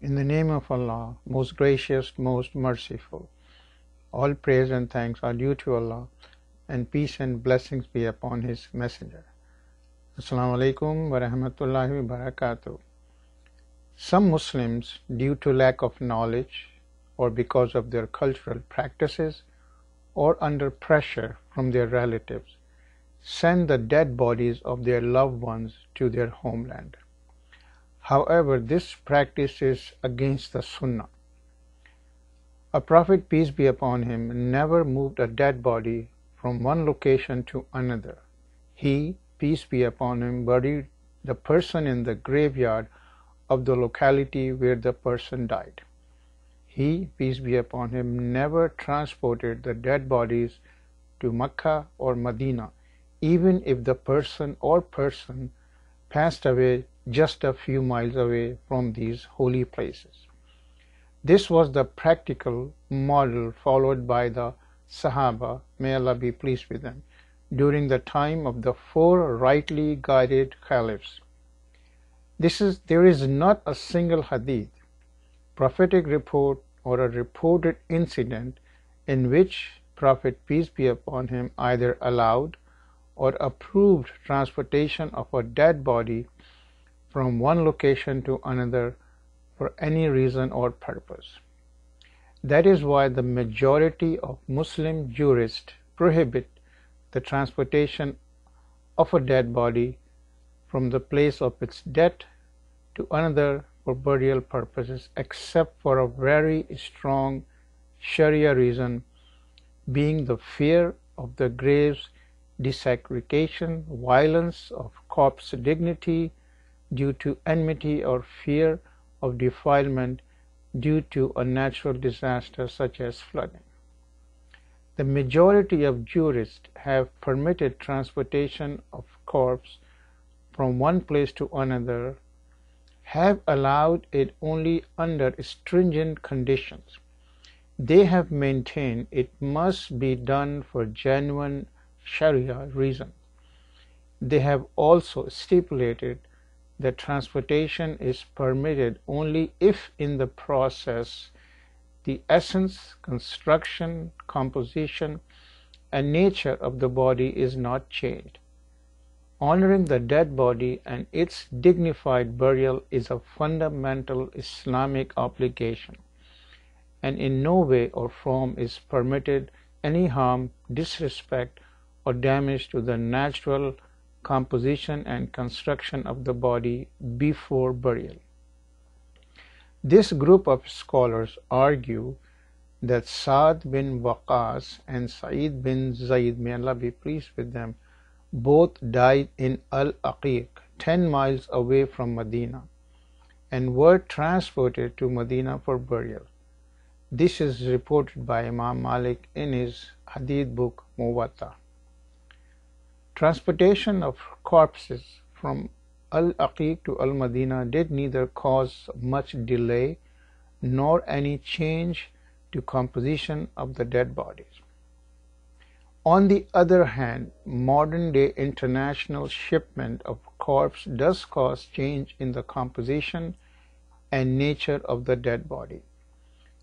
In the name of Allah, most gracious, most merciful. All praise and thanks are due to Allah, and peace and blessings be upon His Messenger. Assalamu alaikum wa rahmatullahi wa barakatuh. Some Muslims, due to lack of knowledge or because of their cultural practices or under pressure from their relatives, send the dead bodies of their loved ones to their homeland. However, this practice is against the Sunnah. A Prophet, peace be upon him, never moved a dead body from one location to another. He, peace be upon him, buried the person in the graveyard of the locality where the person died. He, peace be upon him, never transported the dead bodies to Mecca or Medina, even if the person or person passed away just a few miles away from these holy places. This was the practical model followed by the Sahaba, may Allah be pleased with them, during the time of the four rightly guided caliphs. There is not a single hadith, prophetic report, or a reported incident in which Prophet, peace be upon him, either allowed or approved transportation of a dead body from one location to another for any reason or purpose. That is why the majority of Muslim jurists prohibit the transportation of a dead body from the place of its death to another for burial purposes, except for a very strong Sharia reason, being the fear of the grave's desecration, violence of corpse dignity due to enmity, or fear of defilement due to a natural disaster such as flooding. The majority of jurists have permitted transportation of corpse from one place to another, have allowed it only under stringent conditions. They have maintained it must be done for genuine Sharia reasons. They have also stipulated that transportation is permitted only if in the process the essence, construction, composition, and nature of the body is not changed. Honoring the dead body and its dignified burial is a fundamental Islamic obligation, and in no way or form is permitted any harm, disrespect, or damage to the natural composition and construction of the body before burial. This group of scholars argue that Sa'd bin Waqqas and Sa'id bin Zayd, may Allah be pleased with them, both died in Al-Aqiq, 10 miles away from Medina, and were transported to Medina for burial. This is reported by Imam Malik in his Hadith book Muwatta. Transportation of corpses from Al-Aqiq to Al-Madinah did neither cause much delay nor any change to composition of the dead bodies. On the other hand, modern-day international shipment of corpse does cause change in the composition and nature of the dead body.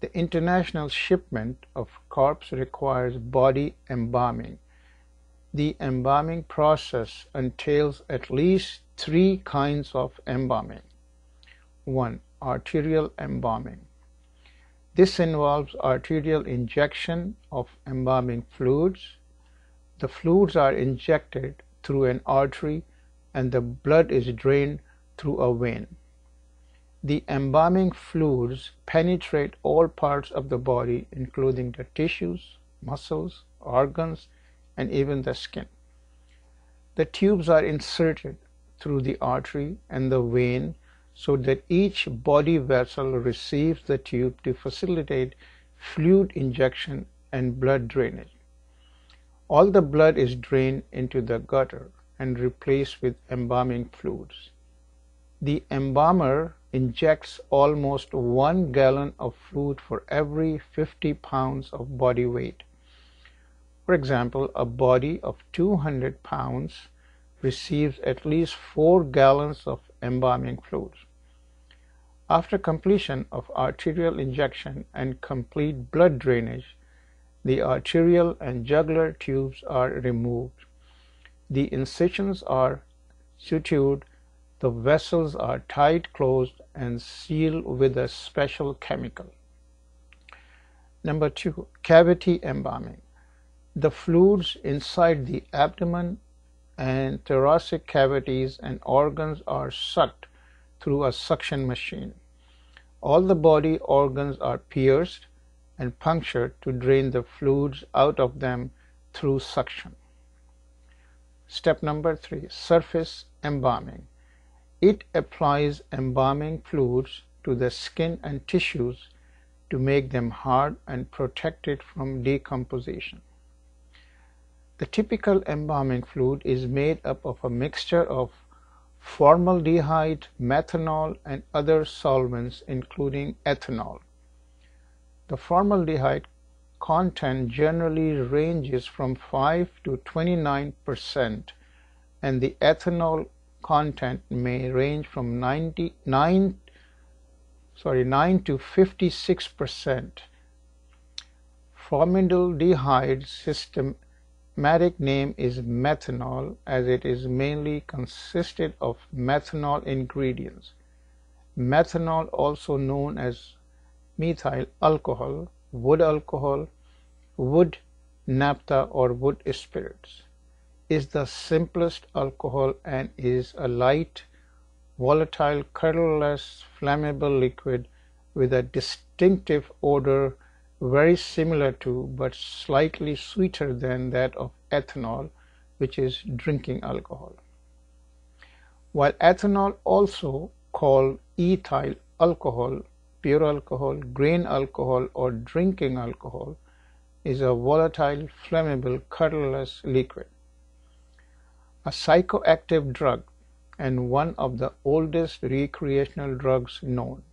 The international shipment of corpse requires body embalming. The embalming process entails at least 3 kinds of embalming. 1. Arterial embalming. This involves arterial injection of embalming fluids. The fluids are injected through an artery and the blood is drained through a vein. The embalming fluids penetrate all parts of the body, including the tissues, muscles, organs, and even the skin. The tubes are inserted through the artery and the vein so that each body vessel receives the tube to facilitate fluid injection and blood drainage. All the blood is drained into the gutter and replaced with embalming fluids. The embalmer injects almost 1 gallon of fluid for every 50 pounds of body weight. For example, a body of 200 pounds receives at least 4 gallons of embalming fluids. After completion of arterial injection and complete blood drainage, the arterial and jugular tubes are removed. The incisions are sutured, the vessels are tied closed and sealed with a special chemical. Number 2. Cavity embalming. The fluids inside the abdomen and thoracic cavities and organs are sucked through a suction machine. All the body organs are pierced and punctured to drain the fluids out of them through suction. Step number 3. Surface embalming. It applies embalming fluids to the skin and tissues to make them hard and protected from decomposition. The typical embalming fluid is made up of a mixture of formaldehyde, methanol, and other solvents including ethanol. The formaldehyde content generally ranges from 5 to 29%, and the ethanol content may range from 9 to 56%. Formaldehyde's systematic name is methanol, as it is mainly consisted of methanol ingredients. Methanol, also known as methyl alcohol, wood naphtha, or wood spirits, is the simplest alcohol and is a light, volatile, colorless, flammable liquid with a distinctive odor very similar to but slightly sweeter than that of ethanol, which is drinking alcohol. While ethanol, also called ethyl alcohol, pure alcohol, grain alcohol, or drinking alcohol, is a volatile, flammable, colorless liquid. A psychoactive drug and one of the oldest recreational drugs known.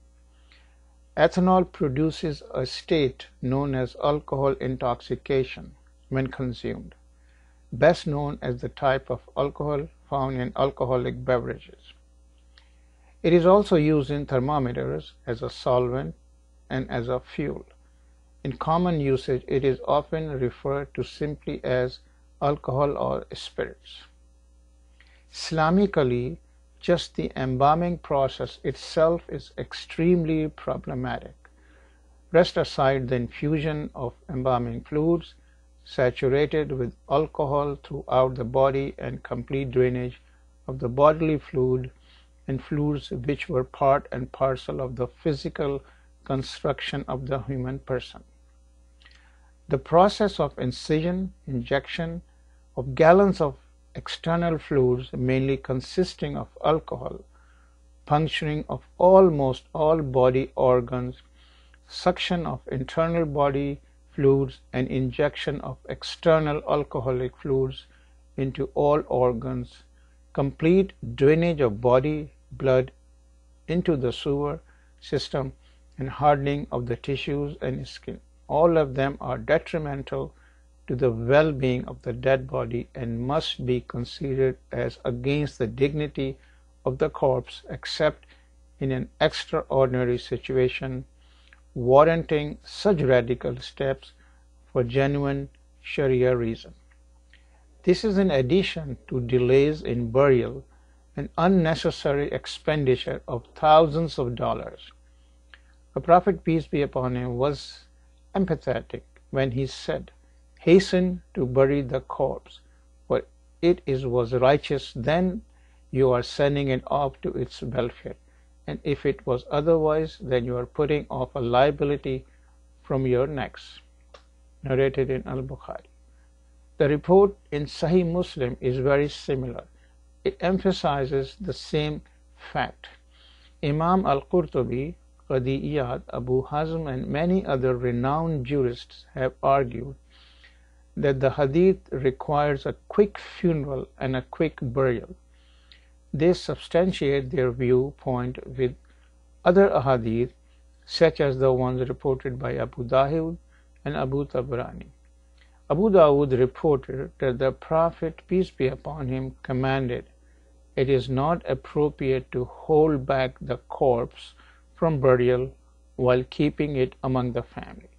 Ethanol produces a state known as alcohol intoxication when consumed, best known as the type of alcohol found in alcoholic beverages. It is also used in thermometers as a solvent and as a fuel. In common usage, it is often referred to simply as alcohol or spirits. Islamically, just the embalming process itself is extremely problematic. Rest aside the infusion of embalming fluids saturated with alcohol throughout the body and complete drainage of the bodily fluid and fluids which were part and parcel of the physical construction of the human person. The process of incision, injection of gallons of external fluids, mainly consisting of alcohol, puncturing of almost all body organs, suction of internal body fluids, and injection of external alcoholic fluids into all organs, complete drainage of body blood into the sewer system, and hardening of the tissues and skin. All of them are detrimental to the well-being of the dead body and must be considered as against the dignity of the corpse, except in an extraordinary situation warranting such radical steps for genuine Sharia reason. This is in addition to delays in burial and unnecessary expenditure of thousands of dollars. The Prophet, peace be upon him, was empathetic when he said, "Hasten to bury the corpse, for it was righteous, then you are sending it off to its welfare, and if it was otherwise, then you are putting off a liability from your necks." Narrated in Al-Bukhari. The report in Sahih Muslim is very similar. It emphasizes the same fact. Imam Al-Qurtubi, Qadi Iyad, Abu Hazm, and many other renowned jurists have argued that the hadith requires a quick funeral and a quick burial. They substantiate their viewpoint with other ahadith, such as the ones reported by Abu Dawud and Abu Tabrani. Abu Dawud reported that the Prophet, peace be upon him, commanded, "It is not appropriate to hold back the corpse from burial while keeping it among the family.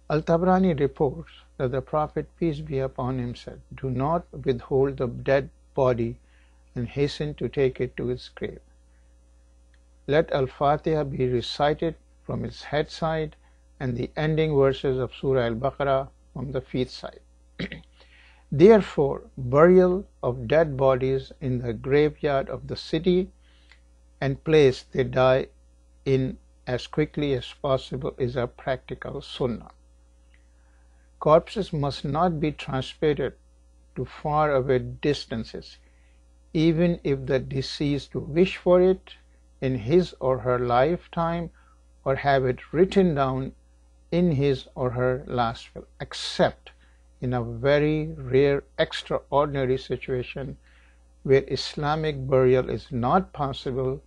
Al-Tabrani reports that the Prophet, peace be upon him, said, "Do not withhold the dead body and hasten to take it to its grave. Let Al-Fatiha be recited from its head side and the ending verses of Surah Al-Baqarah from the feet side. Therefore, burial of dead bodies in the graveyard of the city and place they die in as quickly as possible is a practical sunnah. Corpses must not be transported to far away distances, even if the deceased wish for it in his or her lifetime or have it written down in his or her last will, except in a very rare extraordinary situation where Islamic burial is not possible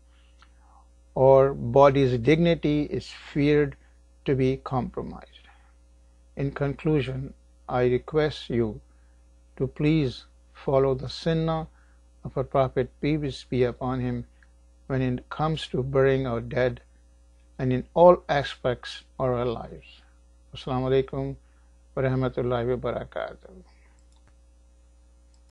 or body's dignity is feared to be compromised. In conclusion, I request you to please follow the sunnah of our Prophet, peace be upon him, when it comes to burying our dead and in all aspects of our lives. Assalamu alaikum wa rahmatullahi wa barakatuh.